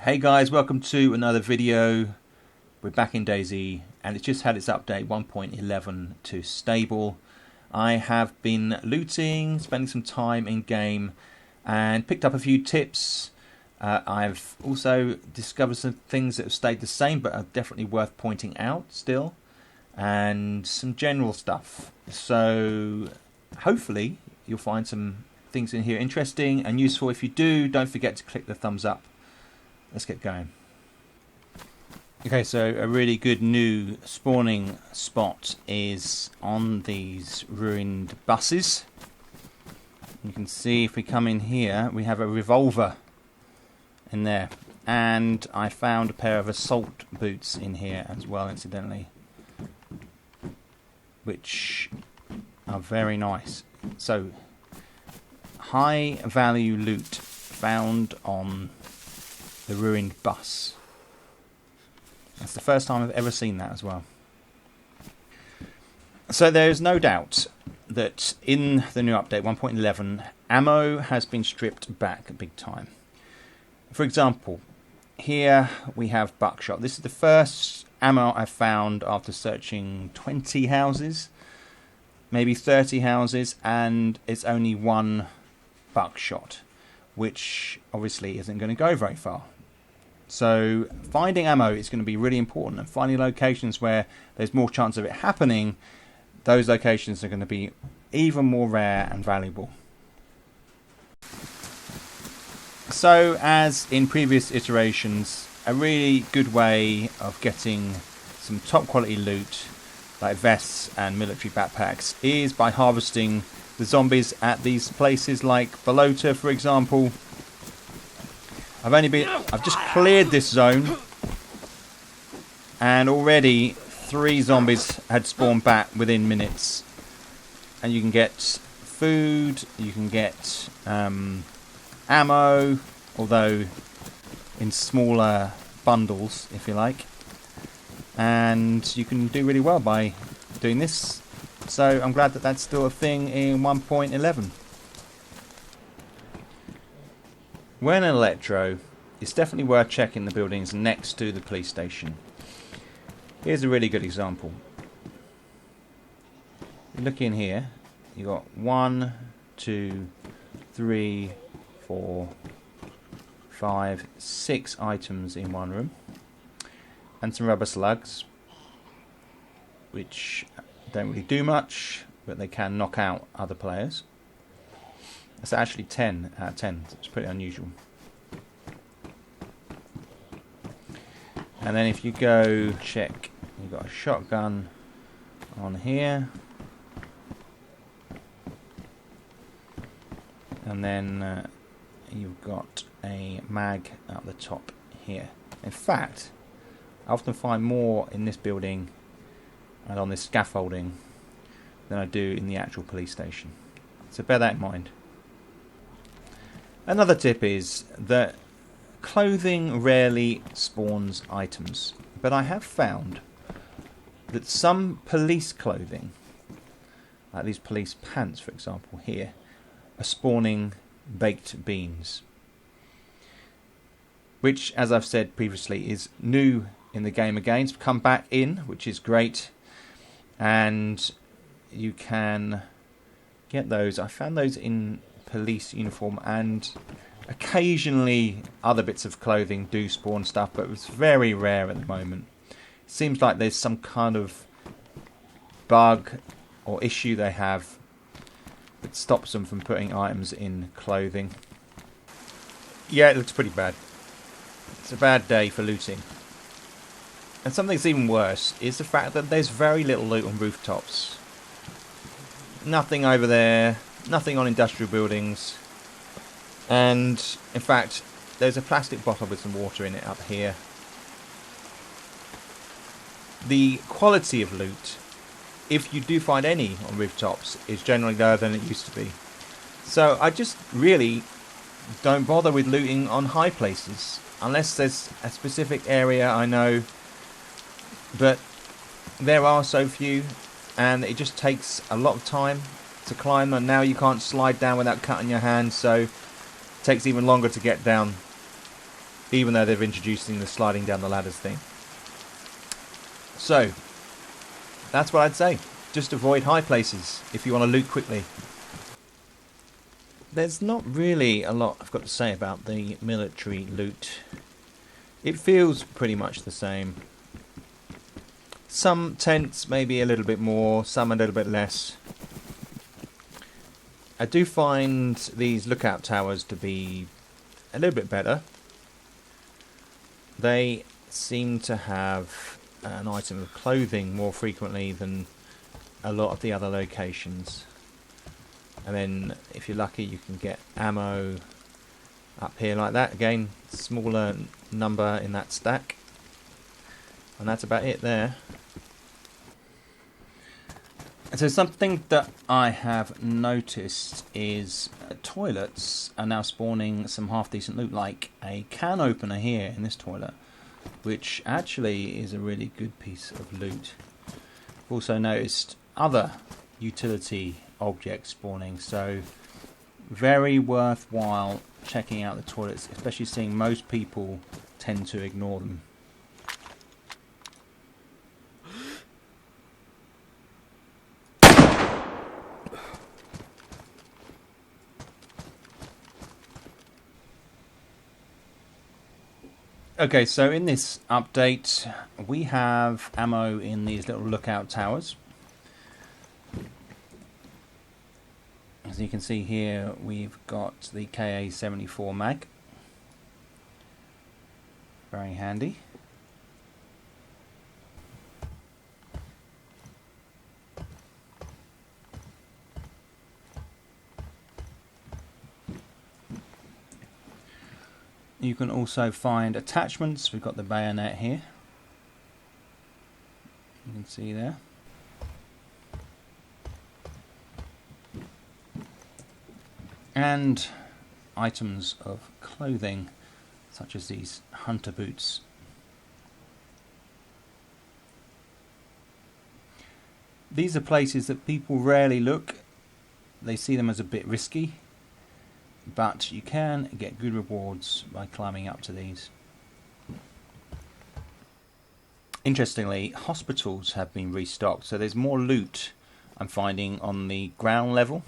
Hey guys, welcome to another video. We're back in DayZ and it's just had its update 1.11 to stable. I have been looting, spending some time in game and picked up a few tips. I've also discovered some things that have stayed the same but are definitely worth pointing out still, and some general stuff. So hopefully you'll find some things in here interesting and useful. If you do, don't forget to click the thumbs up. Let's get going. Okay, so a really good new spawning spot is on these ruined buses. You can see if we come in here, we have a revolver in there. And I found a pair of assault boots in here as well, incidentally, which are very nice. So, high value loot found on the ruined bus. That's the first time I've ever seen that as well. So there's no doubt that in the new update 1.11, ammo has been stripped back big time. For example, here we have buckshot. This is the first ammo I've found after searching 20 houses, maybe 30 houses, and it's only one buckshot, which obviously isn't going to go very far. So finding ammo is going to be really important, and finding locations where there's more chance of it happening, those locations are going to be even more rare and valuable. So as in previous iterations, a really good way of getting some top quality loot like vests and military backpacks is by harvesting the zombies at these places like Balota, for example. I've just cleared this zone, and already 3 zombies had spawned back within minutes. And you can get food, you can get ammo, although in smaller bundles, if you like. And you can do really well by doing this. So I'm glad that that's still a thing in 1.11. When an electro, it's definitely worth checking the buildings next to the police station. Here's a really good example. You look in here, you got 1, 2, 3, 4, 5, 6 items in one room, and some rubber slugs, which don't really do much, but they can knock out other players. That's actually 10 out of 10. So it's pretty unusual. And then if you go check, you've got a shotgun on here. And then you've got a mag at the top here. In fact, I often find more in this building and on this scaffolding than I do in the actual police station. So bear that in mind. Another tip is that clothing rarely spawns items, but I have found that some police clothing, like these police pants for example here, are spawning baked beans, which, as I've said previously, is new in the game again. It's come back in, which is great, and you can get those. I found those in police uniform, and occasionally other bits of clothing do spawn stuff, but it's very rare at the moment. It seems like there's some kind of bug or issue they have that stops them from putting items in clothing. Yeah, it looks pretty bad. It's a bad day for looting. And something that's even worse is the fact that there's very little loot on rooftops. Nothing over there, nothing on industrial buildings, and in fact there's a plastic bottle with some water in it up here. The quality of loot, if you do find any on rooftops, is generally lower than it used to be. So I just really don't bother with looting on high places unless there's a specific area I know, but there are so few and it just takes a lot of time to climb, and now you can't slide down without cutting your hand, so it takes even longer to get down. even though they're introducing the sliding down the ladders thing. So that's what I'd say. Just avoid high places if you want to loot quickly. There's not really a lot I've got to say about the military loot. It feels pretty much the same. Some tents maybe a little bit more, some a little bit less. I do find these lookout towers to be a little bit better. They seem to have an item of clothing more frequently than a lot of the other locations. And then if you're lucky you can get ammo up here like that. Again, smaller number in that stack. And that's about it there. And so something that I have noticed is toilets are now spawning some half decent loot, like a can opener here in this toilet, which actually is a really good piece of loot. I've also noticed other utility objects spawning, so very worthwhile checking out the toilets, especially seeing most people tend to ignore them. Okay, so in this update we have ammo in these little lookout towers. As you can see here, we've got the KA-74 mag. Very handy. You can also find attachments. We've got the bayonet here. You can see there. And items of clothing, such as these hunter boots. These are places that people rarely look. They see them as a bit risky, but you can get good rewards by climbing up to these. Interestingly, hospitals have been restocked, so there's more loot I'm finding on the ground level.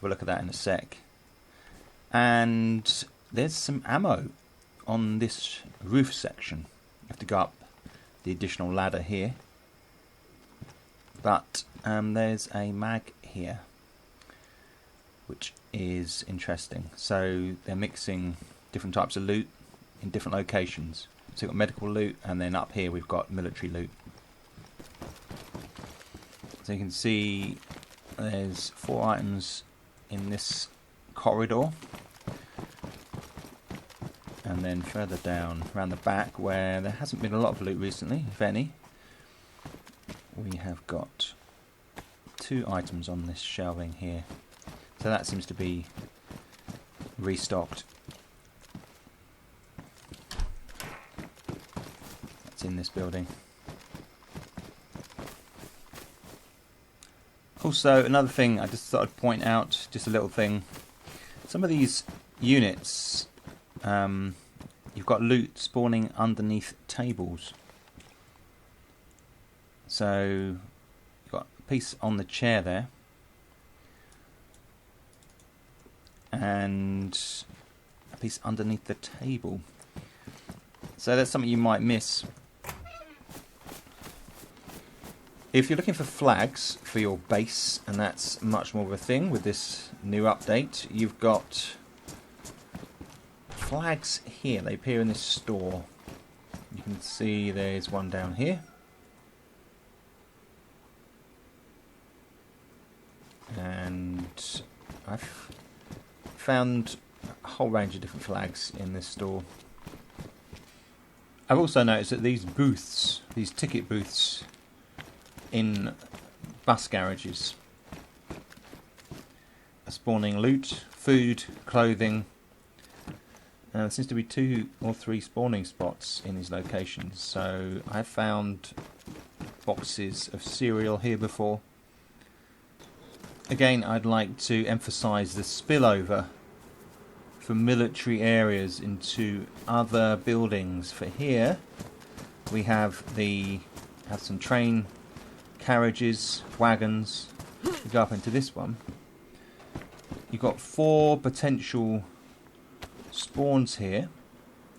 We'll look at that in a sec. And there's some ammo on this roof section. You have to go up the additional ladder here. But there's a mag here, which is interesting. So they're mixing different types of loot in different locations. So you've got medical loot, and then up here we've got military loot. So you can see there's 4 items in this corridor, and then further down around the back, where there hasn't been a lot of loot recently, if any, we have got 2 items on this shelving here. So that seems to be restocked. That's in this building. Also, another thing I just thought I'd point out, just a little thing. Some of these units, you've got loot spawning underneath tables. So you've got a piece on the chair there, and a piece underneath the table. So that's something you might miss. If you're looking for flags for your base, and that's much more of a thing with this new update, you've got flags here. They appear in this store. You can see there's one down here. And I've found a whole range of different flags in this store. I've also noticed that these booths, these ticket booths in bus garages, are spawning loot, food, clothing. There seems to be 2 or 3 spawning spots in these locations. So I've found boxes of cereal here before. Again, I'd like to emphasise the spillover for military areas into other buildings. For here, we have some train carriages, wagons. We go up into this one. You've got 4 potential spawns here.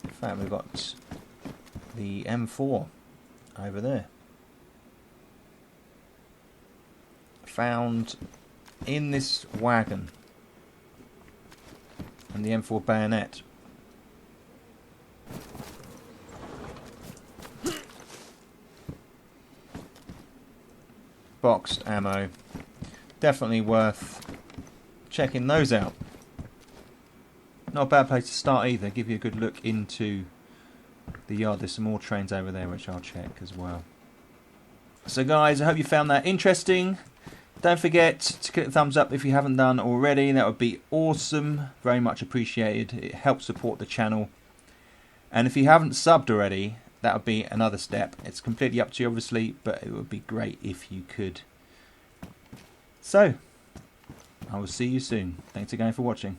In fact, we've got the M4 over there. Found in this wagon. And the M4 bayonet. Boxed ammo. Definitely worth checking those out. Not a bad place to start either. Give you a good look into the yard. There's some more trains over there which I'll check as well. So guys, I hope you found that interesting. Don't forget to click the thumbs up if you haven't done already. That would be awesome. Very much appreciated. It helps support the channel. And if you haven't subbed already, that would be another step. It's completely up to you obviously, but it would be great if you could. So, I will see you soon. Thanks again for watching.